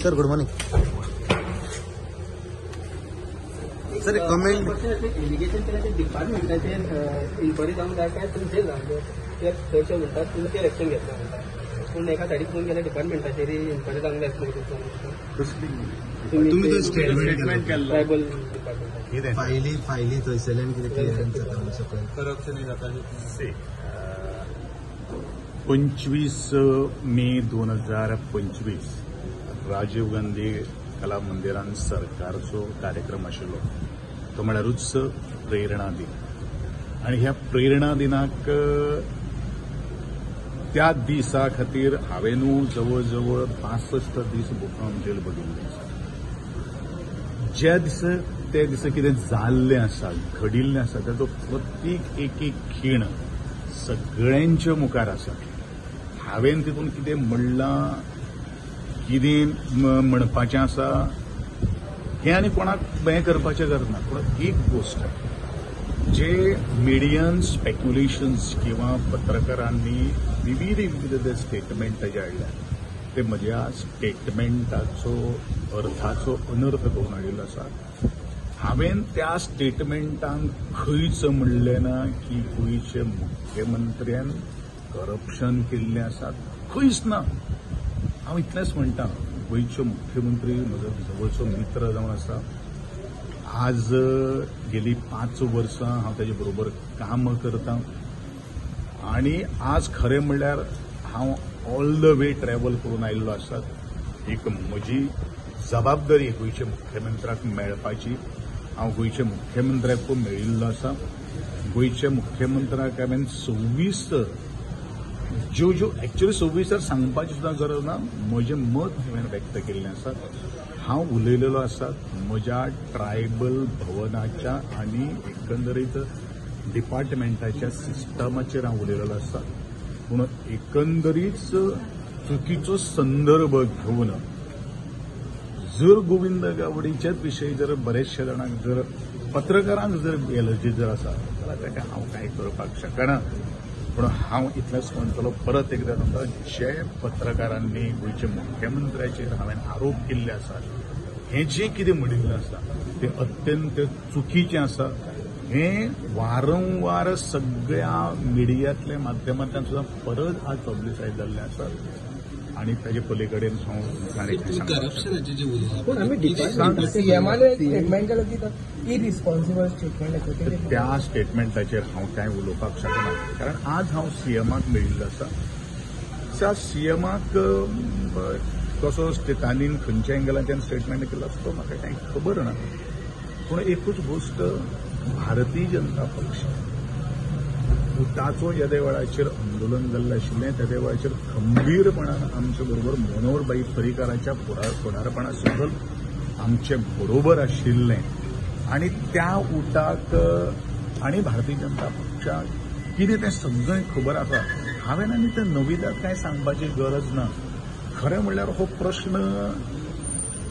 sir good morning sir comment allegation केल्याचे डिपार्टमेंटाचे inquiry जाऊन काय काय तुमचे झाले ते थंयचे म्हणटात तुमी ते एक्शन घेतला म्हणटात पूण एका सायडीक फोन केल्या डिपार्टमेंटाचेर इन्क्वायरी जावंक जाय तुम्ही तो स्टेटमेंट केला ट्रायबल डिपार्टमेंट फायली थंयसरल्यान कितें क्लियरन्स जाता म्हणून सकयल करप्शन जाता 25 मे 2025 राजीव गांधी कला मंदिरान सरकारचो कार्यक्रम आशिल्लो तो म्हळ्यारूच प्रेरणा दिन आनी ह्या प्रेरणा दिनाक त्या दिसा खातीर हांवेनू जवळ जवळ 65 दीस मुक्काम जेल भोगिल्ले आसा ज्या दिसा ते दिसा कितें जाल्लें आसा घडिल्लें आसा ताचो प्रत्येक एक खीण सगळ्यांच्या मुखार आसा हांवेन तितून कितें म्हणलां कितें म्हणपाचें आसा हें आनी कोणाक हें करपाचें करना पूण एक गोश्ट जे मिडियान स्पेक्युलेशन्स किंवा पत्रकारांनी विविध स्टेटमेंट जे हाडल्यात ते म्हज्या स्टेटमेंटाचो अर्थाचो अनर्थ करून हाडिल्लो आसा हांवेन त्या स्टेटमेंटान खंयच म्हणलें ना की गोंयचे मुख्यमंत्र्यान करप्शन केल्लें आसा खंयच ना हांव इतलेंच म्हणटा गोंयचो मुख्यमंत्री म्हजो जवळचो मित्र जावन आसा आज गेली 5 वर्सां हांव ताचे बरोबर काम करतां आनी आज खरें म्हणल्यार हांव ऑल द वे ट्रॅव्हल करून आयिल्लो आसा एक म्हजी जबाबदारी गोंयच्या मुख्यमंत्र्याक मेळपाची हांव गोंयच्या मुख्यमंत्र्याकू मेळिल्लो आसा गोंयच्या मुख्यमंत्र्याक हांवेन 26 ज्यो एक्चुअली 26 सांगपाची सुद्दां गरज ना म्हजें मत हांवेन व्यक्त केल्लें आसा हांव उलयलेलो आसा म्हज्या ट्रायबल भवनाच्या आनी एकंदरीत डिपार्टमेंटाच्या सिस्टमाचेर हांव उलयलेलो आसा पूण एकंदरीत चुकीचो संदर्भ घेवन जर गोविंद गावडेच्याच विशयी जर बरेचशे जाणांक जर पत्रकारांक जर एलर्जी जर आसा जाल्यार ताका हांव कांय करपाक शकना पूण हांव इतलेंच म्हणटलो परत एकदां तुमकां जे पत्रकारांनी गोंयच्या मुख्यमंत्र्याचेर हांवेन आरोप केल्ले आसा हें जें कितें म्हणिल्लें आसा तें अत्यंत चुकीचें आसा हें वारंवार सगळ्या मिडियांतल्या माध्यमांतल्यान सुद्दां परत आज पब्लिसायज जाल्लें आसा आनी ताचे पलीकडेन करप्शनाचे जे उलयता सीएमान स्टेटमेंट केलो की इरिस्पॉन्सिबल स्टेटमेंट त्या स्टेटमेंटाचेर हांव कांय उलोवपाक शकना कारण आज हांव सीएमाक मेळिल्लो आसा त्या सीएमाक कसो तांणी खंयच्या एंगलाच्यान स्टेटमेंट केलो तो म्हाका कांय खबर ना पूण एकूच गोश्ट भारतीय जनता पक्ष उटाचो येदे वेळाचेर आंदोलन जाल्लें आशिल्लें त्या वेळाचेर खंबीरपणान आमचे बरोबर मनोहरभाई पर्रीकाराच्या फुडारपणा सकल आमचे बरोबर आशिल्लें आनी त्या उटाक आनी भारतीय जनता पक्षाक कितें तें सगळें खबर आसा हांवेन आनी तें नविदाक कांय सांगपाची गरज ना खरें म्हणल्यार हो प्रश्न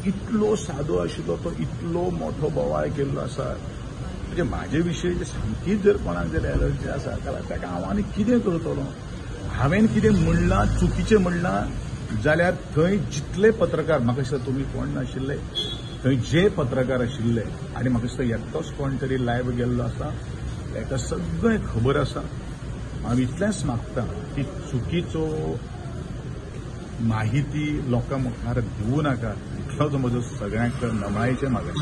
इतलो सादो आशिल्लो तो इतलो मोठो बोवाळ केल्लो आसा म्हणजे म्हाजे विशयी सामकीच जर कोणाक जर एलर्जी आसा जाल्यार ताका हांव आनी कितें करतलो हांवेन कितें म्हणलां चुकीचें म्हणलां जाल्यार थंय जितले पत्रकार म्हाका दिसता तुमी कोण नाशिल्ले थंय जे पत्रकार आशिल्ले आनी म्हाका दिसता एकटोच कोण तरी लायव्ह गेल्लो आसा ताका सगळें खबर आसा हांव इतलेंच मागतां की चुकीचो माहिती लोकां मुखार दिवं नाका इतलोच म्हजो सगळ्यांक नमळायेचें मागणें